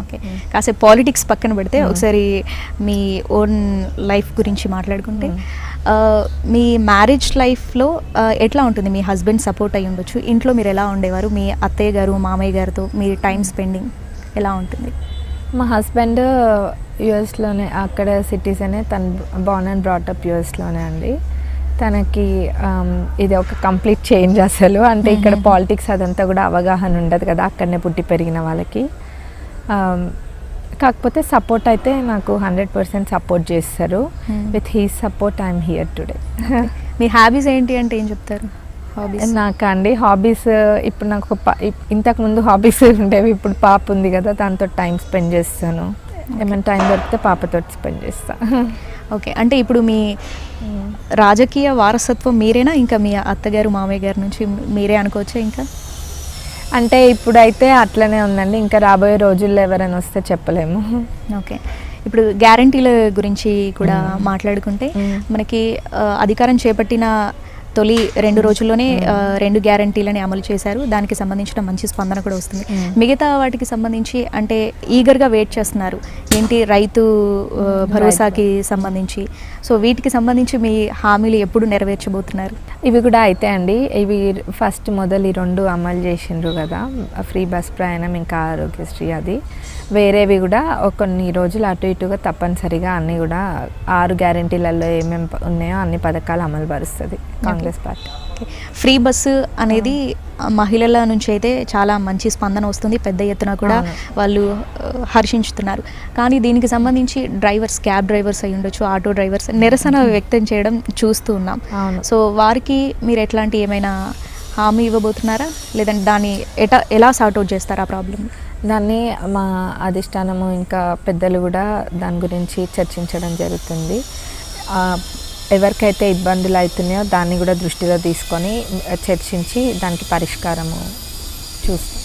Okay, కాసేపు politics పక్కన పెడితే ఒకసారి మీ ఓన్ లైఫ్ గురించి మాట్లాడుకుంటే, మీ మ్యారేజ్ లైఫ్లో ఎట్లా ఉంటుంది? మీ హస్బెండ్ సపోర్ట్ అయ్యి ఉండొచ్చు, ఇంట్లో మీరు ఎలా ఉండేవారు? మీ అత్తయ్య గారు మామయ్య గారితో మీ టైం స్పెండింగ్ ఎలా ఉంటుంది? మా హస్బెండ్ యూఎస్లోనే, అక్కడ సిటీసనే, తను బార్న్ అండ్ బ్రాటప్ యూఎస్లోనే అండి. తనకి ఇది ఒక కంప్లీట్ చేంజ్ అసలు. అంటే ఇక్కడ పాలిటిక్స్ అదంతా కూడా అవగాహన ఉండదు కదా అక్కడనే పుట్టి పెరిగిన వాళ్ళకి. కాకపోతే సపోర్ట్ అయితే నాకు 100% సపోర్ట్ చేస్తారు. With he's support I'm here today. Me hobbies ఏంటి అంటే ఏం చెప్తారు? హాబీస్ నాకు అండి హాబీస్, ఇప్పుడు నాకు ఇంతకుముందు హాబీస్ ఉండేవి, ఇప్పుడు పాప ఉంది కదా దాంతో టైం స్పెండ్ చేస్తాను. ఏమైనా టైం దొరికితే పాపతో స్పెండ్ చేస్తాను. ఓకే, అంటే ఇప్పుడు మీ రాజకీయ వారసత్వం మీరేనా, ఇంకా మీ అత్తగారు మామయ్య గారి నుంచి మీరే అనుకోవచ్చా? ఇంకా అంటే ఇప్పుడైతే అట్లనే ఉందండి, ఇంకా రాబోయే రోజుల్లో ఎవరైనా వస్తే చెప్పలేము. ఓకే, ఇప్పుడు గ్యారంటీల గురించి కూడా మాట్లాడుకుంటే, మనకి అధికారం చేపట్టిన తొలి 2 రోజుల్లోనే 2 గ్యారంటీలని అమలు చేశారు. దానికి సంబంధించిన మంచి స్పందన కూడా వస్తుంది. మిగతా వాటికి సంబంధించి అంటే ఈగర్గా వెయిట్ చేస్తున్నారు ఏంటి, రైతు భరోసాకి సంబంధించి. సో వీటికి సంబంధించి మీ హామీలు ఎప్పుడు నెరవేర్చబోతున్నారు? ఇవి కూడా అయితే అండి, ఇవి ఫస్ట్ మొదలు ఈ 2 అమలు చేసిండ్రు కదా, ఫ్రీ బస్ ప్రయాణం ఇంకా ఆరోగ్యశ్రీ. అది వేరేవి కూడా కొన్ని రోజులు అటు ఇటుగా తప్పనిసరిగా అన్నీ కూడా 6 గ్యారంటీలలో ఏమేమి ఉన్నాయో అన్ని పథకాలు అమలు పరుస్తుంది కాంగ్రెస్ పార్టీ. ఫ్రీ బస్సు అనేది మహిళల నుంచి అయితే చాలా మంచి స్పందన వస్తుంది, పెద్ద ఎత్తున కూడా వాళ్ళు హర్షించుతున్నారు. కానీ దీనికి సంబంధించి డ్రైవర్స్, క్యాబ్ డ్రైవర్స్ అయి ఉండొచ్చు, ఆటో డ్రైవర్స్ నిరసన వ్యక్తం చేయడం చూస్తూ ఉన్నాం. సో వారికి మీరు ఎట్లాంటి ఏమైనా హామీ ఇవ్వబోతున్నారా, లేదంటే దాన్ని ఎలా సార్ట్అవుట్ చేస్తారా ప్రాబ్లమ్? దాన్ని మా అధిష్టానము ఇంకా పెద్దలు కూడా దాని గురించి చర్చించడం జరుగుతుంది. ఎవరికైతే ఇబ్బందులు అవుతున్నాయో దాన్ని కూడా దృష్టిలో తీసుకొని చర్చించి దానికి పరిష్కారము చూస్తాం.